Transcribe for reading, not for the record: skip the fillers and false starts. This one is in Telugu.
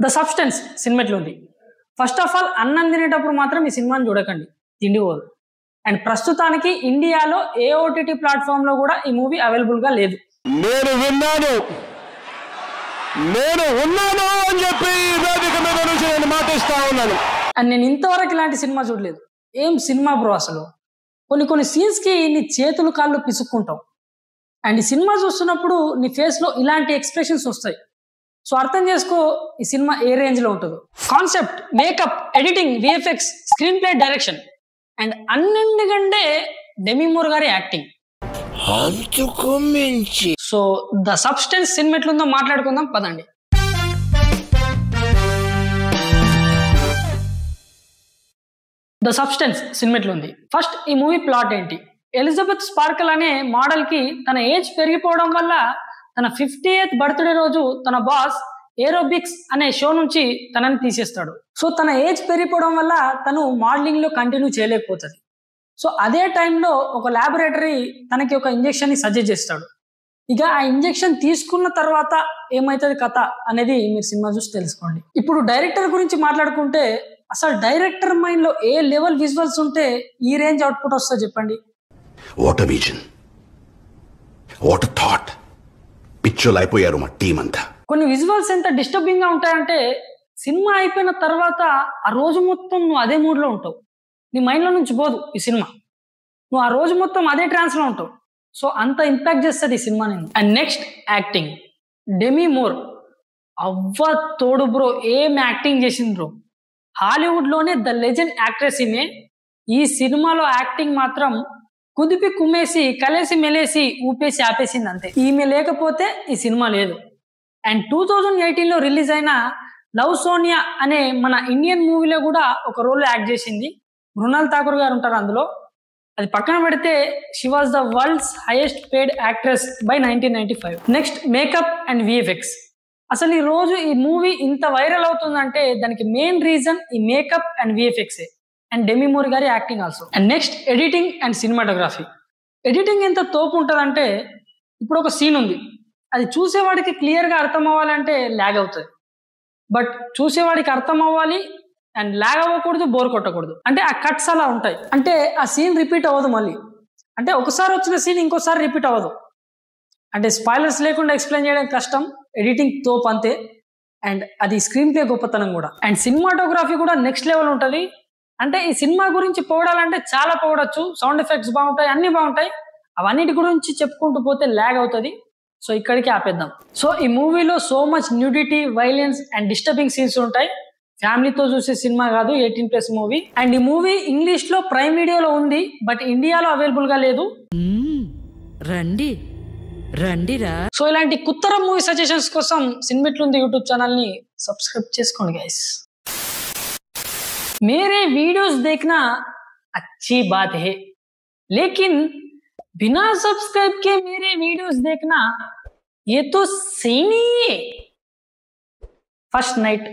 ద సబ్స్టెన్స్ సినిమా ఎట్లుంది? ఫస్ట్ ఆఫ్ ఆల్ అన్నం తినేటప్పుడు మాత్రం ఈ సినిమాని చూడకండి, తిండి పోదు. అండ్ ప్రస్తుతానికి ఇండియాలో ఏ ఓటీటీ ప్లాట్ఫామ్ లో కూడా ఈ మూవీ అవైలబుల్ గా లేదు. నేను విన్నాను, నేను ఉన్నాను అని చెప్పి వేదిక మీద నుంచి నేను మాటిస్తా ఉన్నాను. అండ్ నేను ఇంతవరకు ఇలాంటి సినిమా చూడలేదు. ఏం సినిమా బ్రో అసలు! కొన్ని సీన్స్ కి నీ చేతులు కాళ్ళు పిసుక్కుంటావు. అండ్ ఈ సినిమా చూస్తున్నప్పుడు నీ ఫేస్ లో ఇలాంటి ఎక్స్ప్రెషన్స్ వస్తాయి. సో అర్థం చేసుకో ఈ సినిమా ఏ రేంజ్ లో ఉంటుందో. Concept, makeup, editing, VFX, screen play, direction and అన్నింటికంటే డెమీ మూర్ గారి acting. So the substance cinema ఎట్లుందో మాట్లాడుకుందాం పదండి. ద సబ్స్టెన్స్ సినిమా ఎట్లుంది? ఫస్ట్ ఈ మూవీ ప్లాట్ ఏంటి? ఎలిజబెత్ స్పార్కల్ అనే మోడల్ కి తన ఏజ్ పెరిగిపోవడం వల్ల తన 50th బర్త్డే రోజు తన బాస్ ఏరోబిక్స్ అనే షో నుంచి తనని తీసేస్తాడు. సో తన ఏజ్ పెరిగిపోవడం వల్ల తను మోడలింగ్ లో కంటిన్యూ చేయలేకపోతుంది. సో అదే టైంలో ఒక ల్యాబొరేటరీ తనకి ఒక ఇంజెక్షన్ ని సజెస్ట్ చేస్తాడు. ఇక ఆ ఇంజెక్షన్ తీసుకున్న తర్వాత ఏమైతుంది కథ అనేది మీరు సినిమా చూసి తెలుసుకోండి. ఇప్పుడు డైరెక్టర్ గురించి మాట్లాడుకుంటే అసలు డైరెక్టర్ మైండ్ లో ఏ లెవెల్ విజువల్స్ ఉంటే ఈ రేంజ్ అవుట్పుట్ వస్తుందో చెప్పండి. What a vision, what a thought. పిక్చర్లు అయిపోయారు మా టీం అంతా. కొన్ని విజువల్స్ ఎంత డిస్టర్బింగ్ గా ఉంటాయంటే సినిమా అయిపోయిన తర్వాత ఆ రోజు మొత్తం నువ్వు అదే మూడ్ లో ఉంటావు. నీ మైండ్ లో నుంచి పోదు ఈ సినిమా. నువ్వు ఆ రోజు మొత్తం అదే ట్రాన్స్ లో ఉంటావు. సో అంత ఇంపాక్ట్ చేస్తుంది ఈ సినిమా నేను. అండ్ నెక్స్ట్ యాక్టింగ్, డెమీ మూర్ అవ్వ తోడు బ్రో, ఏం యాక్టింగ్ చేసింది బ్రో. హాలీవుడ్ లోనే ద లెజెండ్ యాక్ట్రెస్ ఈమె. ఈ సినిమాలో యాక్టింగ్ మాత్రం కుదిపి కుమ్మేసి కలేసి మెలేసి ఊపేసి ఆపేసింది అంతే. ఈమె లేకపోతే ఈ సినిమా లేదు. అండ్ 2018లో రిలీజ్ అయిన లవ్ సోనియా అనే మన ఇండియన్ మూవీలో కూడా ఒక రోల్ యాక్ట్ చేసింది. మృణాల్ ఠాకూర్ గారు ఉంటారు అందులో. అది పక్కన పెడితే she was the world's highest paid actress by 1995. Next makeup and VFX. అసలు ఈ రోజు ఈ మూవీ ఇంత వైరల్ అవుతుందంటే దానికి మెయిన్ రీజన్ ఈ makeup and VFX and Demi Moore గారి acting also. And next editing and cinematography. Editing ఎంత తోపు ఉంటుందంటే ఇప్పుడు ఒక సీన్ ఉంది, అది చూసేవాడికి క్లియర్గా అర్థం అవ్వాలంటే ల్యాగ్ అవుతుంది. బట్ చూసేవాడికి అర్థం అవ్వాలి అండ్ ల్యాగ్ అవ్వకూడదు, బోర్ కొట్టకూడదు. అంటే ఆ కట్స్ అలా ఉంటాయి. అంటే ఆ సీన్ రిపీట్ అవ్వదు మళ్ళీ. అంటే ఒకసారి వచ్చిన సీన్ ఇంకోసారి రిపీట్ అవ్వదు. అంటే స్పాయిలర్స్ లేకుండా ఎక్స్ప్లెయిన్ చేయడం కష్టం. ఎడిటింగ్ తోపు అంతే. అండ్ అది స్క్రీన్ ప్లే గొప్పతనం కూడా. అండ్ సినిమాటోగ్రఫీ కూడా నెక్స్ట్ లెవెల్ ఉంటుంది. అంటే ఈ సినిమా గురించి పొగడాలంటే చాలా పొగడచ్చు. సౌండ్ ఎఫెక్ట్స్ బాగుంటాయి, అన్ని బాగుంటాయి. అవన్నిటి గురించి చెప్పుకుంటూ పోతే ల్యాగ్ అవుతుంది. సో ఇక్కడికి ఆపేద్దాం. సో ఈ మూవీలో so much nudity, violence and disturbing scenes ఉంటాయి. ఫ్యామిలీతో చూసే సినిమా కాదు, 18+ మూవీ. అండ్ ఈ మూవీ ఇంగ్లీష్ లో ప్రైమ్ వీడియోలో ఉంది, బట్ ఇండియాలో అవైలబుల్ గా లేదు. రండి రండిరా. సో ఇలాంటి కుత్తర మూవీ సజెషన్స్ కోసం సినిమా ఎట్లుంది యూట్యూబ్ ఛానల్ ని సబ్స్క్రైబ్ చేసుకోండి గైస్. मेरे वीडियोस देखना अच्छी बात है, लेकिन बिना सब्सक्राइब के मेरे वीडियोस देखना ये तो सही नहीं है. First night